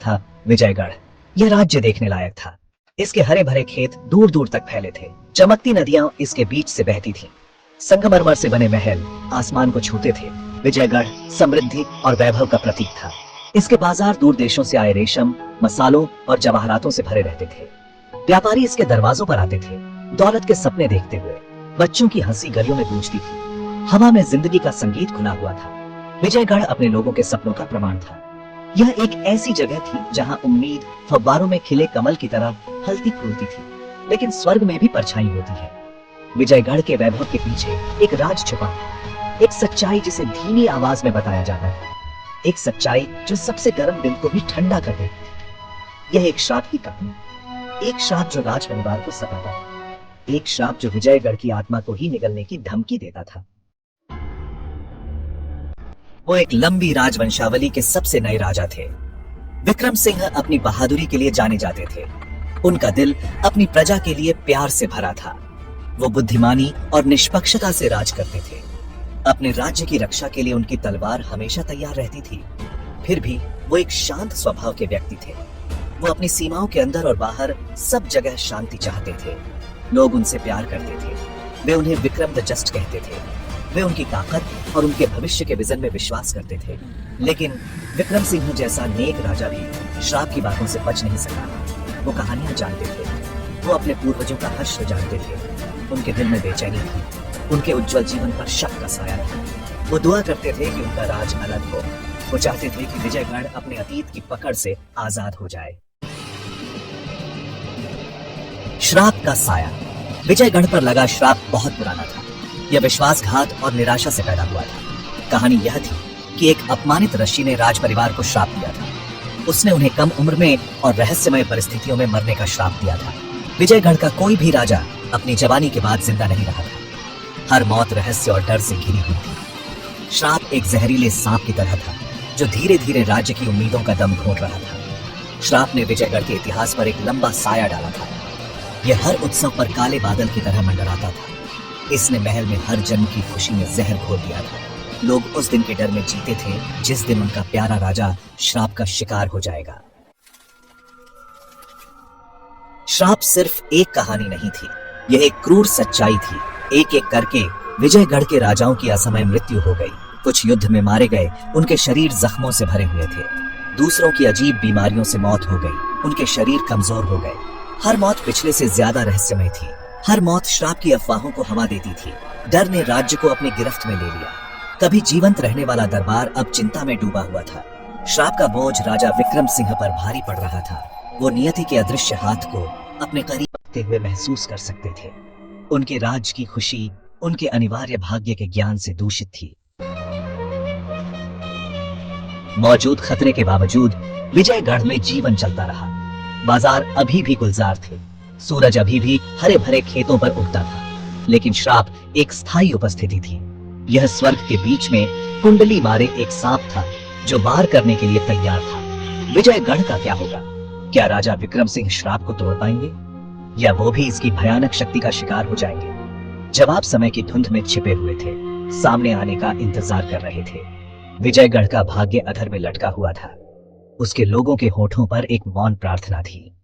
था विजयगढ़। यह राज्य देखने लायक था। इसके हरे भरे खेत दूर दूर तक फैले थे। चमकती नदियां इसके बीच से बहती थीं। संगमरमर से बने महल आसमान को छूते थे। विजयगढ़ समृद्धि और वैभव का प्रतीक था। इसके बाजार दूर देशों से आए रेशम, मसालों और जवाहरातों से भरे रहते थे। व्यापारी इसके दरवाजों पर आते थे, दौलत के सपने देखते हुए। बच्चों की हंसी गलियों में गूंजती थी। हवा में जिंदगी का संगीत खुला हुआ था। विजयगढ़ अपने लोगों के सपनों का प्रमाण था। यह एक ऐसी जगह थी जहां उम्मीद फव्वारों में खिले कमल की तरह हलती फूलती थी, लेकिन स्वर्ग में भी परछाई होती है। विजयगढ़ के वैभव के पीछे एक राज छुपा है, एक सच्चाई जिसे धीमी आवाज में बताया जाता है, एक सच्चाई जो सबसे गर्म दिल को भी ठंडा कर देती थी। यह एक श्राप की कहानी, एक श्राप जो राज परिवार को सताता था, एक श्राप जो विजयगढ़ की आत्मा को ही निगलने की धमकी देता था। वो एक लंबी राजवंशावली के सबसे नए राजा थे। विक्रम सिंह अपनी बहादुरी के लिए जाने जाते थे। उनका दिल अपनी प्रजा के लिए प्यार से भरा था। वो बुद्धिमानी और निष्पक्षता से राज करते थे। अपने राज्य की रक्षा के लिए उनकी तलवार हमेशा तैयार रहती थी। फिर भी वो एक शांत स्वभाव के व्यक्ति थे। वो अपनी सीमाओं के अंदर और बाहर सब जगह शांति चाहते थे। लोग उनसे प्यार करते थे। वे उन्हें विक्रम द जस्ट कहते थे। वे उनकी ताकत और उनके भविष्य के विजन में विश्वास करते थे। लेकिन विक्रम सिंह जैसा नेक राजा भी श्राप की बातों से बच नहीं सका। वो कहानियां जानते थे। वो अपने पूर्वजों का हश्र जानते थे। उनके दिल में बेचैनी थी। उनके उज्जवल जीवन पर शक का साया था। वो दुआ करते थे कि उनका राज अलग हो। वो चाहते थे कि विजयगढ़ अपने अतीत की पकड़ से आजाद हो जाए। श्राप का साया। विजयगढ़ पर लगा श्राप बहुत पुराना था। यह विश्वासघात और निराशा से पैदा हुआ था। कहानी यह थी कि एक अपमानित ऋषि ने राज परिवार को श्राप दिया था। उसने उन्हें कम उम्र में और रहस्यमय परिस्थितियों में मरने का श्राप दिया था। विजयगढ़ का कोई भी राजा अपनी जवानी के बाद जिंदा नहीं रहा था। हर मौत रहस्य और डर से घिरी हुई थी। श्राप एक जहरीले सांप की तरह था जो धीरे धीरे राज्य की उम्मीदों का दम घोंट रहा था। श्राप ने विजयगढ़ के इतिहास पर एक लंबा साया डाला था। यह हर उत्सव पर काले बादल की तरह मंडराता था। इसने महल में हर जन्म की खुशी में जहर घोल दिया था। लोग उस दिन के डर में जीते थे जिस दिन उनका प्यारा राजा श्राप का शिकार हो जाएगा। श्राप सिर्फ एक कहानी नहीं थी, यह एक क्रूर सच्चाई थी। एक एक करके विजयगढ़ के राजाओं की असमय मृत्यु हो गई। कुछ युद्ध में मारे गए, उनके शरीर जख्मों से भरे हुए थे। दूसरों की अजीब बीमारियों से मौत हो गई, उनके शरीर कमजोर हो गए। हर मौत पिछले से ज्यादा रहस्यमय थी। हर मौत श्राप की अफवाहों को हवा देती थी। डर ने राज्य को अपनी गिरफ्त में ले लिया। कभी जीवंत रहने वाला दरबार अब चिंता में डूबा हुआ था। श्राप का बोझ राजा विक्रम सिंह पर भारी पड़ रहा था। वो नियति के अदृश्य हाथ को अपने करीब रखते हुए महसूस कर सकते थे। उनके राज की खुशी उनके अनिवार्य भाग्य के ज्ञान से दूषित थी। मौजूद खतरे के बावजूद विजयगढ़ में जीवन चलता रहा। बाजार अभी भी गुलजार थे। सूरज अभी भी हरे भरे खेतों पर उगता था। लेकिन श्राप एक स्थायी उपस्थिति थी। यह स्वर्ग के बीच में कुंडली मारे एक सांप था जो वार करने के लिए तैयार था। विजयगढ़ का क्या होगा? क्या राजा विक्रम सिंह श्राप को तोड़ पाएंगे या वो भी इसकी भयानक शक्ति का शिकार हो जाएंगे? जवाब समय की धुंध में छिपे हुए थे, सामने आने का इंतजार कर रहे थे। विजयगढ़ का भाग्य अधर में लटका हुआ था। उसके लोगों के होठों पर एक मौन प्रार्थना थी।